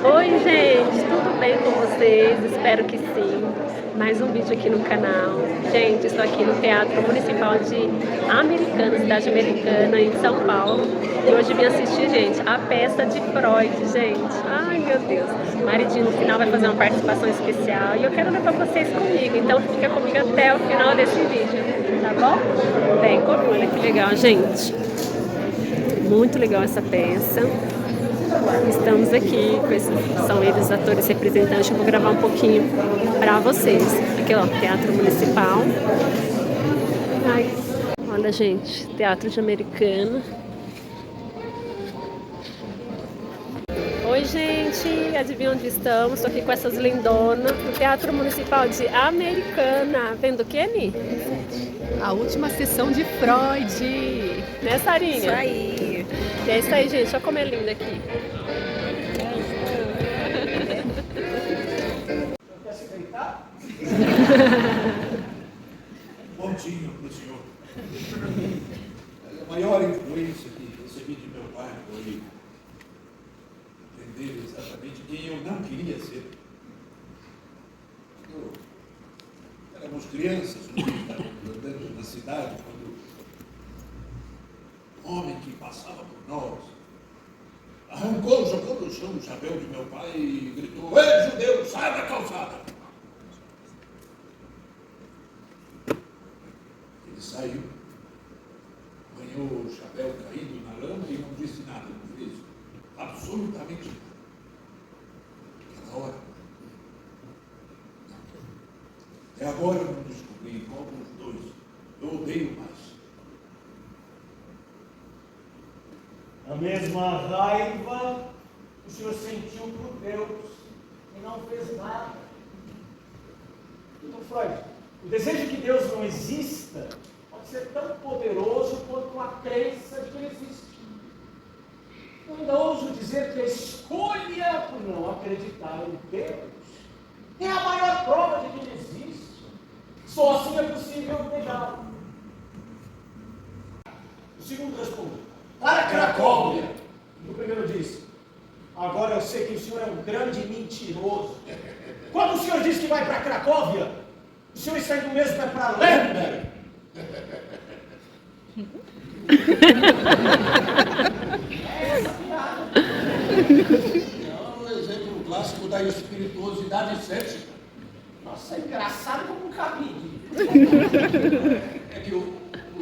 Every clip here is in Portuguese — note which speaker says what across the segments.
Speaker 1: Oi, gente, tudo bem com vocês? Espero que sim. Mais um vídeo aqui no canal. Gente, estou aqui no Teatro Municipal de Americana, cidade americana, em São Paulo. E hoje vim assistir, gente, a peça de Freud, gente. Ai, meu Deus. Maridinho, no final, vai fazer uma participação especial. E eu quero levar vocês comigo. Então, fica comigo até o final desse vídeo, tá bom? Vem comigo, olha que legal, gente. Muito legal essa peça. Estamos aqui, são eles atores representantes. Eu vou gravar um pouquinho para vocês. Aqui, ó, Teatro Municipal. Ai, olha, gente, Teatro de Americana. Oi, gente, adivinha onde estamos? Estou aqui com essas lindonas no Teatro Municipal de Americana. Vendo o que, Ni?
Speaker 2: A última sessão de Freud.
Speaker 1: Né, Sarinha?
Speaker 2: Isso aí.
Speaker 1: E é isso aí, gente. Olha como é lindo aqui.
Speaker 3: Quer se deitar? Pontinho para o senhor. A maior influência que recebi de meu pai foi entender exatamente quem eu não queria ser. Quando éramos crianças, andando na cidade, quando um homem que passava por nós arrancou, jogou no chão o chapéu de meu pai e gritou: "Ei, judeu, sai da calçada!" Ele saiu, apanhou o chapéu caído na lama e não disse nada, não fez absolutamente nada. Aquela hora, até agora eu não descobri qual dos dois eu odeio mais.
Speaker 4: A mesma raiva que o senhor sentiu por Deus e não fez nada. Então, Freud, o desejo de que Deus não exista pode ser tão poderoso quanto a crença de que ele existe. Eu ainda ouso dizer que a escolha por não acreditar em Deus é a maior prova de que ele existe. Só assim é possível negá-lo. O segundo respondeu: para Cracóvia. O primeiro disse: agora eu sei que o senhor é um grande mentiroso. Quando o senhor diz que vai para Cracóvia, o senhor está indo mesmo para Lemberg. É essa piada.
Speaker 3: É um exemplo clássico da espirituosidade cética.
Speaker 4: Nossa, é engraçado como um cabide.
Speaker 3: É que o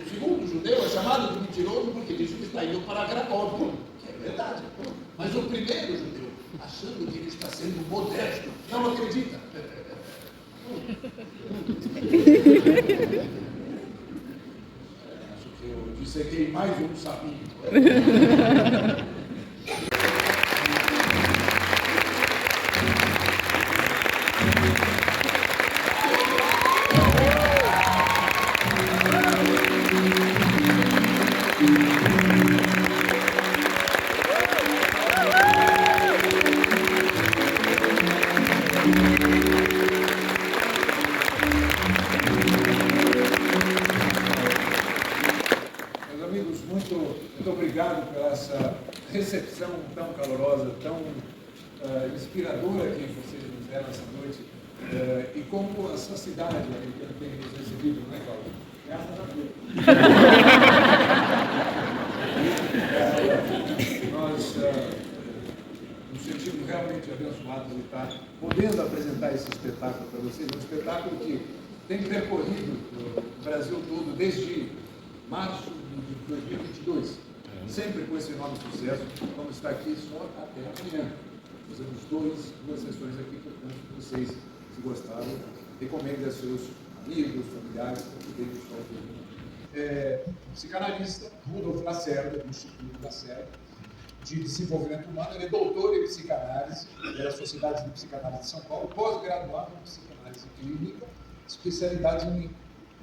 Speaker 3: segundo judeu é chamado de mentiroso porque diz que está indo para Cracóvia, que é verdade. Mas o primeiro judeu, achando que ele está sendo modesto, não acredita. Acho que eu dissequei mais um sapinho. Meus amigos, muito obrigado pela essa recepção tão calorosa, tão inspiradora que vocês nos deram essa noite, e como essa cidade americana tem nos recebido, não é, Cláudio? Graças a Deus. Nós nos sentimos realmente abençoados de estar podendo apresentar esse espetáculo para vocês, um espetáculo que tem percorrido o Brasil todo desde março de 2022, sempre com esse enorme sucesso. Vamos estar aqui só até amanhã. Fizemos duas sessões aqui, portanto, vocês, se gostaram, recomendem a seus amigos, familiares, para poderem estar ouvindo. Psicanalista, Rudolf Lacerda, do Instituto Lacerda, de Desenvolvimento Humano. Ele é doutor em psicanálise pela Sociedade de Psicanálise de São Paulo, pós-graduado em psicanálise clínica, especialidade em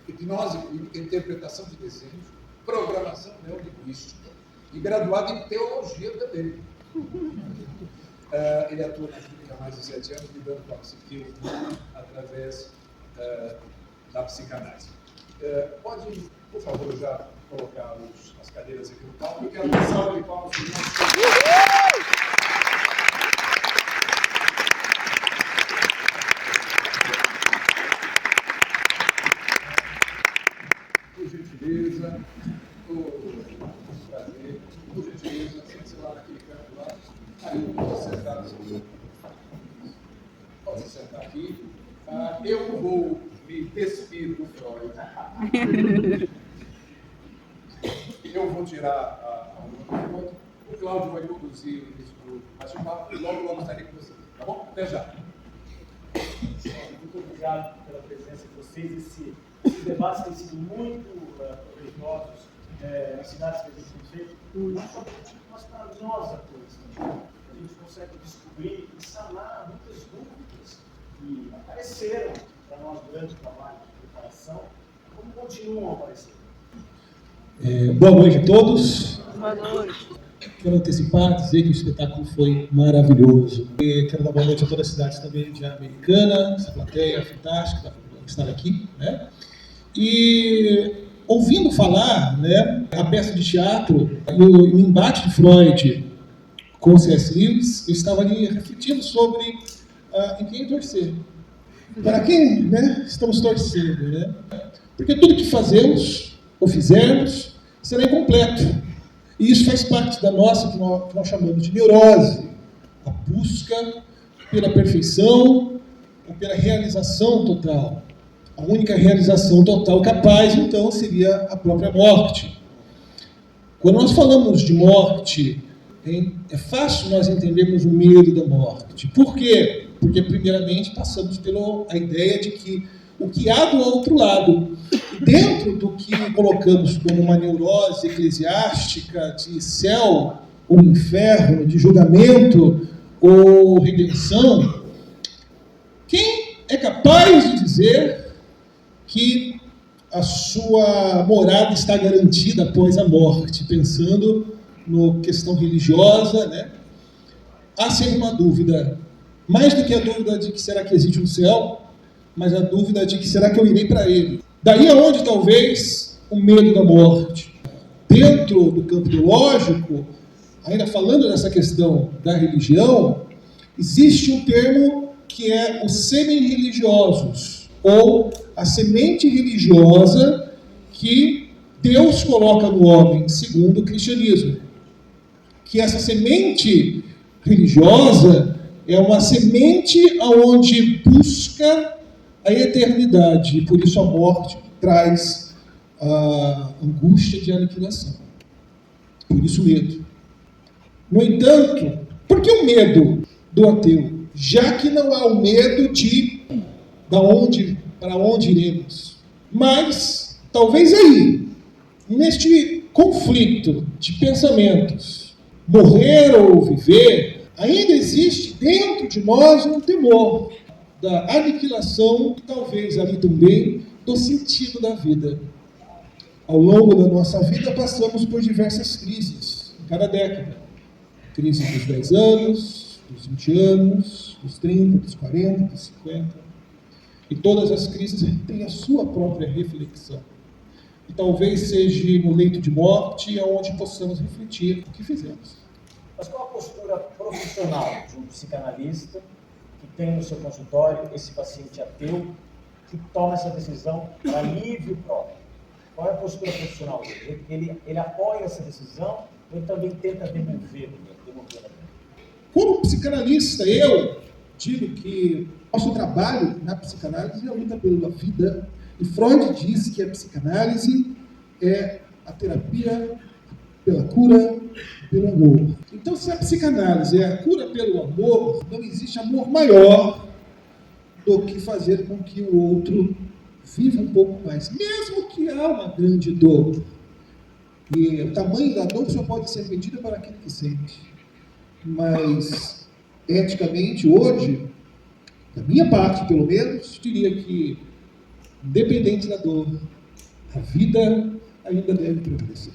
Speaker 3: hipnose clínica, interpretação de desenhos, programação neurolinguística e graduado em teologia também. Ele atua na clínica há mais de 7 anos, lidando com a psique através da psicanálise. Pode, por favor, já colocar as cadeiras aqui no palco. Eu quero uma salva de palmas para o nosso sentar. Pode se sentar aqui. Eu vou me despir do Freud. Eu vou tirar a foto. O Cláudio vai conduzir o início do bate-papo e logo estarei com você. Tá bom? Até já.
Speaker 4: Muito obrigado pela presença de vocês. Esse debate tem sido muito proveitoso nas cidades que a gente tem feito, não só político, mas para nós atores também. A gente consegue descobrir e sanar muitas dúvidas que apareceram para nós durante o trabalho de preparação, como continuam aparecendo.
Speaker 5: Boa noite a todos.
Speaker 2: Boa noite.
Speaker 5: Quero antecipar, dizer que o espetáculo foi maravilhoso. E quero dar boa noite a todas as cidades também de Americana, essa plateia fantástica que está aqui, né? E ouvindo falar, né, a peça de teatro e o embate de Freud com C.S. Lewis, eu estava ali refletindo sobre em quem torcer. Para quem, né, estamos torcendo, né? Porque tudo que fazemos ou fizermos será incompleto. E isso faz parte da nossa, que nós chamamos de neurose, a busca pela perfeição ou pela realização total. A única realização total capaz, então, seria a própria morte. Quando nós falamos de morte, é fácil nós entendermos o medo da morte. Por quê? Porque, primeiramente, passamos pela ideia de que o que há do outro lado, dentro do que colocamos como uma neurose eclesiástica de céu ou inferno, de julgamento ou redenção, quem é capaz de dizer que a sua morada está garantida após a morte, pensando na questão religiosa, né? Há sempre uma dúvida, mais do que a dúvida de que será que existe um céu, mas a dúvida de que será que eu irei para ele. Daí aonde talvez o medo da morte. Dentro do campo teológico, ainda falando dessa questão da religião, existe um termo que é os semi-religiosos, ou a semente religiosa que Deus coloca no homem, segundo o cristianismo. Que essa semente religiosa é uma semente onde busca a eternidade, e por isso a morte traz a angústia de aniquilação. Por isso o medo. No entanto, por que o medo do ateu? Já que não há o medo de para onde iremos. Mas, talvez aí, neste conflito de pensamentos, morrer ou viver, ainda existe dentro de nós um temor da aniquilação e talvez ali também do sentido da vida. Ao longo da nossa vida passamos por diversas crises, em cada década. Crise dos 10 anos, dos 20 anos, dos 30, dos 40, dos 50. E todas as crises têm a sua própria reflexão. E talvez seja no leito de morte onde possamos refletir o que fizemos.
Speaker 4: Mas qual a postura profissional de um psicanalista que tem no seu consultório esse paciente ateu que toma essa decisão para alívio próprio? Qual é a postura profissional dele? Ele apoia essa decisão ou ele também tenta demovê-la?
Speaker 5: Como psicanalista, eu digo que nosso trabalho na psicanálise é a luta pela vida. E Freud diz que a psicanálise é a terapia pela cura, pelo amor. Então, se a psicanálise é a cura pelo amor, não existe amor maior do que fazer com que o outro viva um pouco mais, mesmo que há uma grande dor. E o tamanho da dor só pode ser medida para aquele que sente. Mas, eticamente, hoje, da minha parte, pelo menos, diria que, independente da dor, a vida ainda deve prevalecer.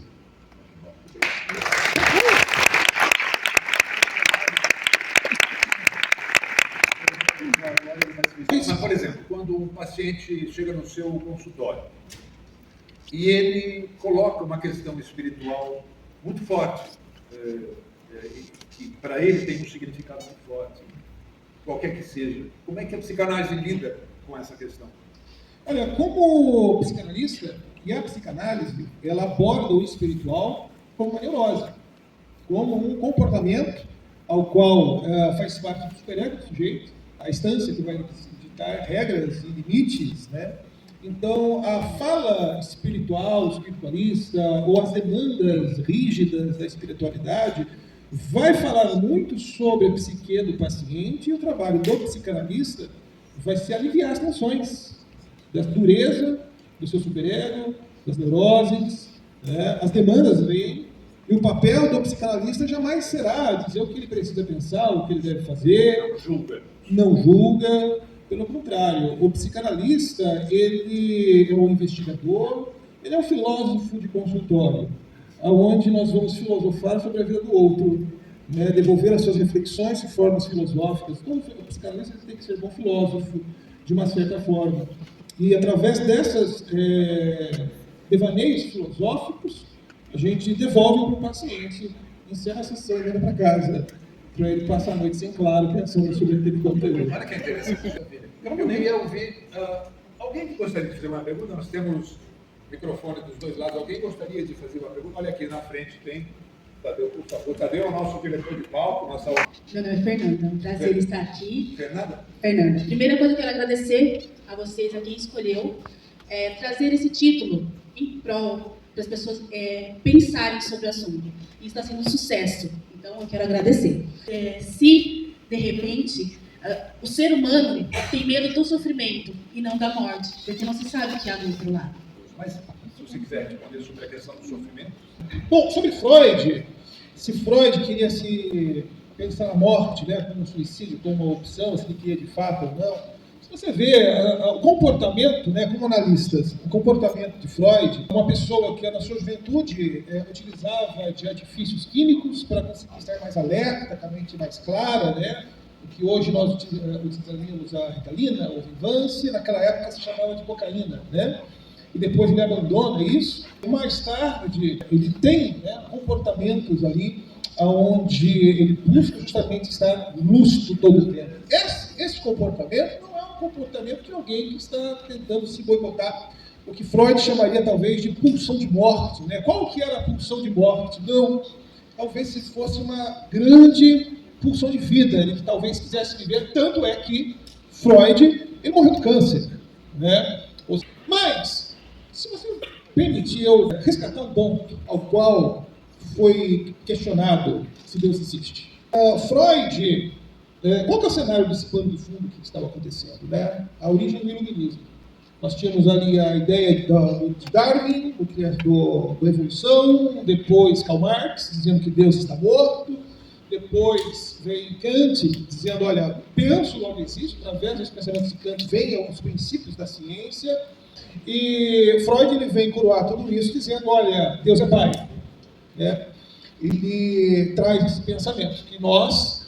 Speaker 3: Mas, por exemplo, quando um paciente chega no seu consultório e ele coloca uma questão espiritual muito forte, que para ele tem um significado muito forte, qualquer que seja, como é que a psicanálise lida com essa questão?
Speaker 5: Olha, como psicanalista, e a psicanálise, ela aborda o espiritual como uma neurose, como um comportamento ao qual faz parte do superego do sujeito, a instância que vai ditar regras e limites, né? Então, a fala espiritual, espiritualista, ou as demandas rígidas da espiritualidade, vai falar muito sobre a psique do paciente, e o trabalho do psicanalista vai ser aliviar as tensões, da dureza do seu superego, das neuroses, né? As demandas vêm, e o papel do psicanalista jamais será dizer o que ele precisa pensar, o que ele deve fazer. Não julga, pelo contrário. O psicanalista, ele é um investigador, ele é um filósofo de consultório, onde nós vamos filosofar sobre a vida do outro, né? Devolver as suas reflexões e formas filosóficas. Todo psicanalista tem que ser bom filósofo, de uma certa forma. E através dessas devaneios filosóficos, a gente devolve para o paciente, encerra a sessão e leva para casa, para ele passar a noite sem claro, pensando sobre aquele conteúdo.
Speaker 3: Olha que interessante. Eu queria ouvir alguém que gostaria de fazer uma pergunta. Nós temos microfone dos dois lados. Alguém gostaria de fazer uma pergunta? Olha aqui na frente tem Tadeu, por favor. Tadeu é o nosso diretor de palco.
Speaker 6: Meu nome é Fernanda, é um prazer estar aqui.
Speaker 3: Fernanda?
Speaker 6: Fernanda. Primeira coisa que eu quero agradecer a vocês, a quem escolheu, trazer esse título em prol para as pessoas pensarem sobre o assunto. Isso está sendo um sucesso, então eu quero agradecer. Se, de repente, o ser humano tem medo do sofrimento e não da morte, porque não se sabe o que há do outro lado.
Speaker 3: Mas, se você quiser responder sobre a questão do sofrimento.
Speaker 5: Bom, sobre Freud, se Freud queria se pensar na morte, né, como um suicídio, como uma opção, se ele queria de fato ou não, se você vê o comportamento, né, como analistas, o comportamento de Freud, uma pessoa que na sua juventude utilizava de artifícios químicos para conseguir estar mais alerta, com a mente mais clara, né, o que hoje nós utilizaríamos a Ritalina ou Vivance, naquela época se chamava de cocaína, né? E depois ele abandona isso. E mais tarde, ele tem, né, comportamentos ali onde ele busca justamente estar lúcido todo o tempo. Esse comportamento não é um comportamento de alguém que está tentando se boicotar, o que Freud chamaria talvez de pulsão de morte, né? Qual que era a pulsão de morte? Não, talvez se fosse uma grande pulsão de vida, ele talvez quisesse viver, tanto é que Freud, ele morreu de câncer, né? Mas, se você permitir eu resgatar um ponto ao qual foi questionado se Deus existe. Freud, qual que é o cenário desse plano de fundo que estava acontecendo, né? A origem do iluminismo. Nós tínhamos ali a ideia de Darwin, o criador da evolução, depois Karl Marx, dizendo que Deus está morto, depois vem Kant, dizendo, olha, penso, logo existe, através dos pensamentos de Kant vêm os princípios da ciência, e Freud ele vem coroar tudo isso dizendo, olha, Deus é Pai. Né? Ele traz esse pensamento, que nós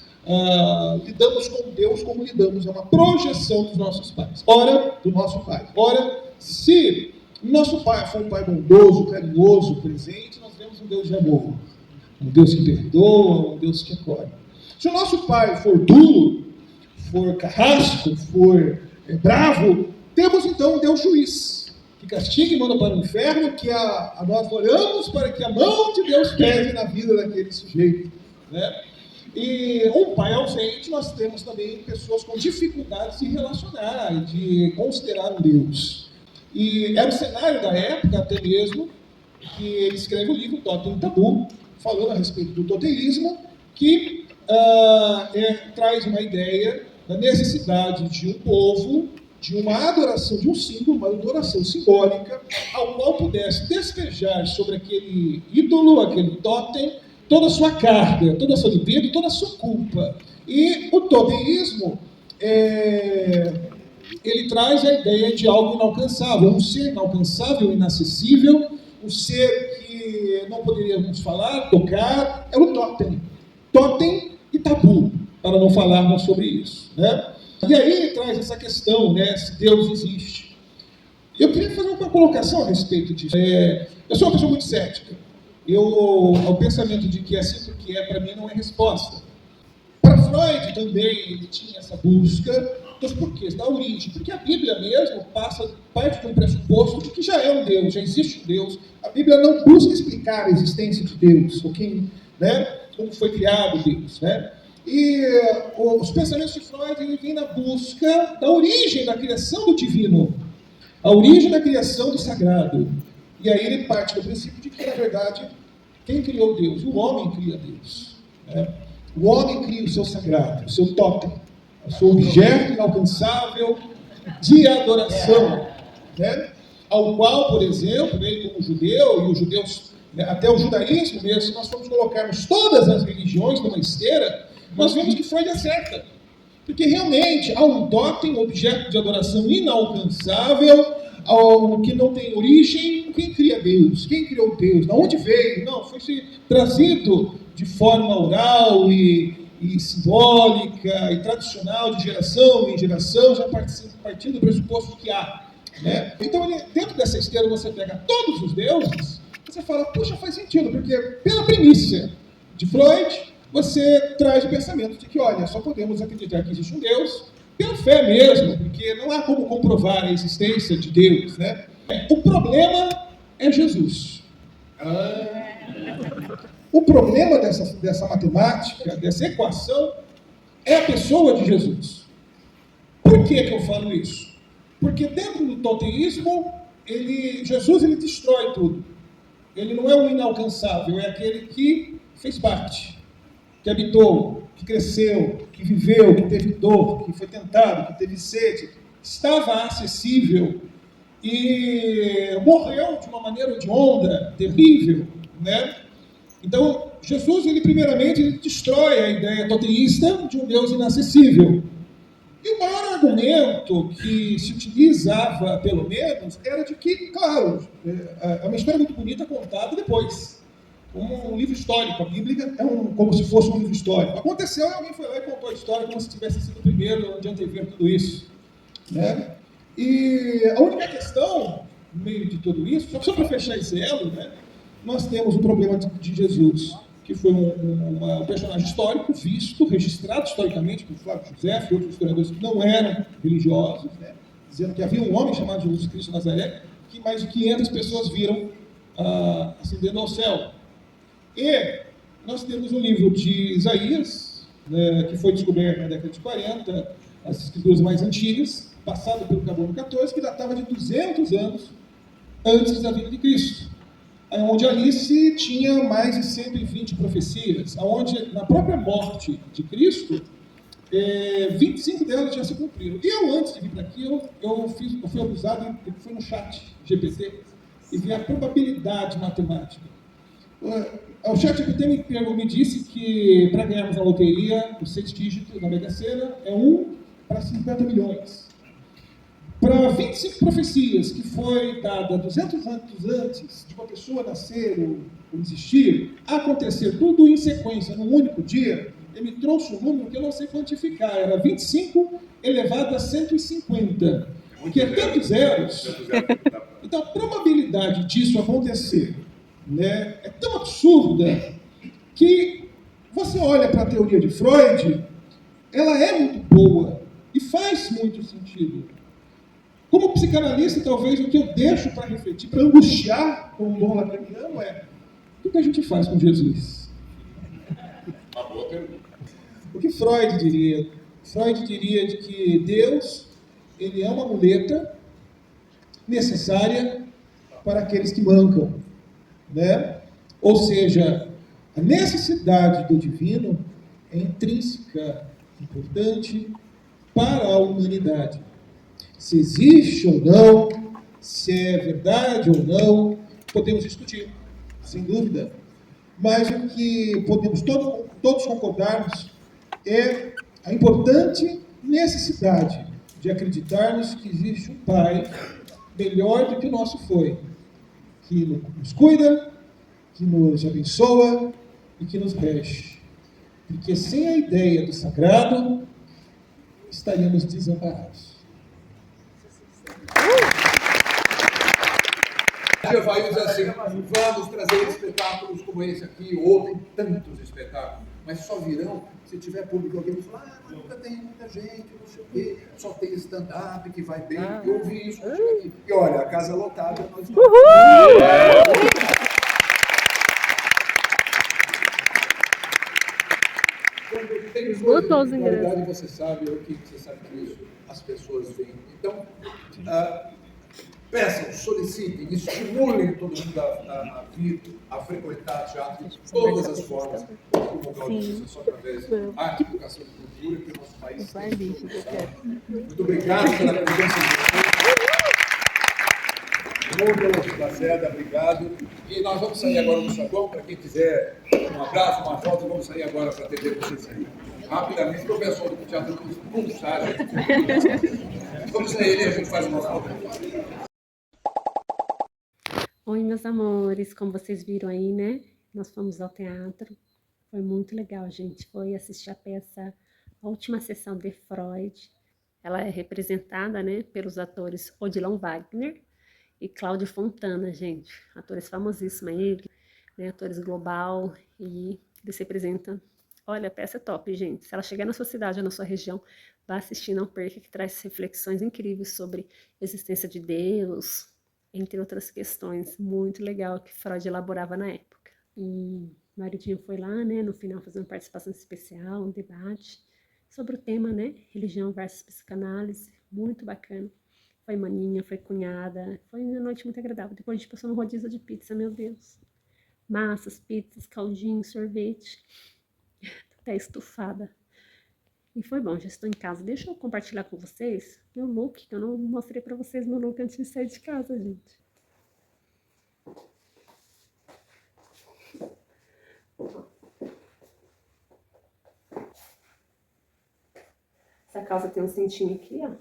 Speaker 5: lidamos com Deus como lidamos, é uma projeção dos nossos pais. Ora, do nosso Pai. Ora, se nosso Pai for um Pai bondoso, carinhoso, presente, nós vemos um Deus de amor. Um Deus que perdoa, um Deus que acolhe. Se o nosso Pai for duro, for carrasco, for bravo, temos então um Deus juiz, que castiga e manda para o inferno, que nós oramos para que a mão de Deus pese na vida daquele sujeito. Né? E um pai ausente, nós temos também pessoas com dificuldades de relacionar e de considerar um Deus. E era o cenário da época, até mesmo, que ele escreve o livro Totem e Tabu, falando a respeito do toteísmo, que traz uma ideia da necessidade de um povo, de uma adoração de um símbolo, uma adoração simbólica, ao qual pudesse despejar sobre aquele ídolo, aquele totem, toda a sua carga, toda a sua libido, toda a sua culpa. E o toteísmo, ele traz a ideia de algo inalcançável, um ser inalcançável, inacessível, um ser que não poderíamos falar, tocar, era o totem. Totem e tabu, para não falarmos sobre isso. Né? E aí traz essa questão, né, se Deus existe. Eu queria fazer uma colocação a respeito disso. Eu sou uma pessoa muito cética. O pensamento de que é assim porque para mim não é resposta. Para Freud também ele tinha essa busca dos porquês, da origem, porque a Bíblia mesmo parte de um pressuposto de que já é um Deus, já existe um Deus. A Bíblia não busca explicar a existência de Deus, né? Como foi criado Deus. Né? E os pensamentos de Freud vêm na busca da origem da criação do divino, a origem da criação do sagrado. E aí ele parte do princípio de que, na verdade, quem criou Deus? O homem cria Deus. Né? O homem cria o seu sagrado, o seu totem, o seu objeto inalcançável de adoração, né? Ao qual, por exemplo, ele como judeu, e os judeus, né, até o judaísmo mesmo, se nós formos colocarmos todas as religiões numa esteira, nós vemos que Freud acerta. Porque realmente há um totem, um objeto de adoração inalcançável, ao que não tem origem. Quem cria Deus? Quem criou Deus? De onde veio? Não, foi trazido de forma oral e simbólica e tradicional, de geração em geração, já partindo do pressuposto que há. Né? Então, dentro dessa esteira, você pega todos os deuses, você fala, puxa, faz sentido, porque pela primícia de Freud, você traz o pensamento de que, olha, só podemos acreditar que existe um Deus pela fé mesmo, porque não há como comprovar a existência de Deus, né? O problema é Jesus. O problema dessa matemática, dessa equação, é a pessoa de Jesus. Por que eu falo isso? Porque dentro do toteísmo, Jesus destrói tudo. Ele não é o inalcançável, é aquele que fez parte, que habitou, que cresceu, que viveu, que teve dor, que foi tentado, que teve sede, estava acessível e morreu de uma maneira hedionda, terrível, né? Então, Jesus, primeiramente, destrói a ideia toteísta de um Deus inacessível. E o maior argumento que se utilizava, pelo menos, era de que, claro, é uma história muito bonita contada depois, como um livro histórico. A Bíblia é como se fosse um livro histórico. Aconteceu e alguém foi lá e contou a história como se tivesse sido o primeiro de antever tudo isso. Né? E a única questão, no meio de tudo isso, só para fechar esse elo, né, nós temos o problema de Jesus, que foi um personagem histórico, visto, registrado historicamente por Flávio José e outros historiadores que não eram religiosos, né, dizendo que havia um homem chamado Jesus Cristo de Nazaré, que mais de 500 pessoas viram ascendendo ao céu. E nós temos um livro de Isaías, né, que foi descoberto na década de 40, as escrituras mais antigas, passado pelo Carbono 14, que datava de 200 anos antes da vinda de Cristo. Onde ali se tinha mais de 120 profecias, onde na própria morte de Cristo, 25 delas já se cumpriram. E eu, antes de vir para aqui, eu fui abusado, eu fui no chat GPT e vi a probabilidade matemática. O chat GPT me disse que para ganharmos na loteria, o 6 dígito da Mega Sena é 1 para 50 milhões. Para 25 profecias, que foi dada 200 anos antes de uma pessoa nascer ou existir, acontecer tudo em sequência, num único dia, ele me trouxe um número que eu não sei quantificar, era 25 elevado a 150, que é tantos zeros. Então, a probabilidade disso acontecer, né, é tão absurda que você olha para a teoria de Freud, ela é muito boa e faz muito sentido. Como psicanalista, talvez o que eu deixo para refletir, para angustiar com um bom lacaniano o que a gente faz com Jesus?
Speaker 3: Uma boa pergunta.
Speaker 5: O que Freud diria? Freud diria de que Deus, ele é uma muleta necessária para aqueles que mancam, né? Ou seja, a necessidade do divino é intrínseca, importante para a humanidade. Se existe ou não, se é verdade ou não, podemos discutir, sem dúvida. Mas o que podemos todos concordarmos é a importante necessidade de acreditarmos que existe um Pai melhor do que o nosso foi, que nos cuida, que nos abençoa e que nos rege. Porque sem a ideia do sagrado, estaríamos desamparados.
Speaker 3: Vai dizer assim, vamos trazer espetáculos como esse aqui, houve tantos espetáculos, mas só virão se tiver público. Alguém falar, nunca tem muita gente, não sei o quê, só tem stand-up que vai bem, eu ouvi isso, aqui. E olha, a casa lotada, nós estamos... tem
Speaker 1: Esgotou os
Speaker 3: Na verdade,
Speaker 1: ingressos.
Speaker 3: você sabe que isso as pessoas veem. Então, peçam, solicitem, estimulem todo mundo a vir, a frequentar teatro de todas as formas, como o Claudio disse, só através da arte, educação e cultura, que o nosso país tem que procurar. Muito obrigado pela presença de vocês. Muito Lacerda, obrigado. E nós vamos sair agora no saguão, para quem quiser um abraço, uma foto, vamos sair agora para atender vocês aí. Rapidamente, para o pessoal do teatro não expulsar a gente. Vamos sair e a gente faz uma foto.
Speaker 1: Oi, meus amores, como vocês viram aí, né? Nós fomos ao teatro. Foi muito legal, gente. Foi assistir a peça A Última Sessão de Freud. Ela é representada, né, pelos atores Odilon Wagner e Cláudio Fontana, gente. Atores famosíssimos aí, né? Atores global. E eles representam. Olha, a peça é top, gente. Se ela chegar na sua cidade ou na sua região, vá assistir, não perca, que traz reflexões incríveis sobre a existência de Deus, entre outras questões. Muito legal que Freud elaborava na época. E o maridinho foi lá, né, no final, fazer uma participação especial, um debate sobre o tema, né, religião versus psicanálise. Muito bacana. Foi maninha, foi cunhada, foi uma noite muito agradável. Depois a gente passou no rodízio de pizza, meu Deus. Massas, pizzas, caldinho, sorvete. Até estufada. E foi bom, já estou em casa. Deixa eu compartilhar com vocês meu look, que eu não mostrei pra vocês meu look antes de sair de casa, gente. Essa calça tem um cintinho aqui, ó.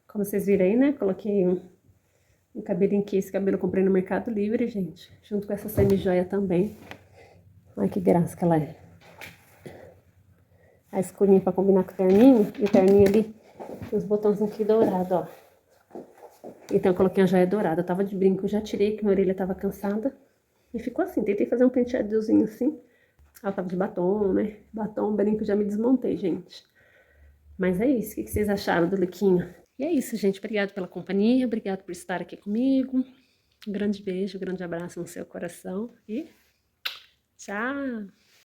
Speaker 1: Como vocês viram aí, né? Coloquei um cabelinho aqui. Esse cabelo eu comprei no Mercado Livre, gente. Junto com essa semi-joia também. Olha que graça que ela é. A escurinha pra combinar com o terninho. E o terninho ali tem os botãozinhos aqui dourados, ó. Então eu coloquei a joia dourada. Eu tava de brinco, já tirei, que minha orelha tava cansada. E ficou assim. Tentei fazer um penteadozinho assim. Ela tava de batom, né? Batom, brinco, já me desmontei, gente. Mas é isso. O que vocês acharam do lookinho? E é isso, gente. Obrigada pela companhia. Obrigada por estar aqui comigo. Um grande beijo, um grande abraço no seu coração. E tchau!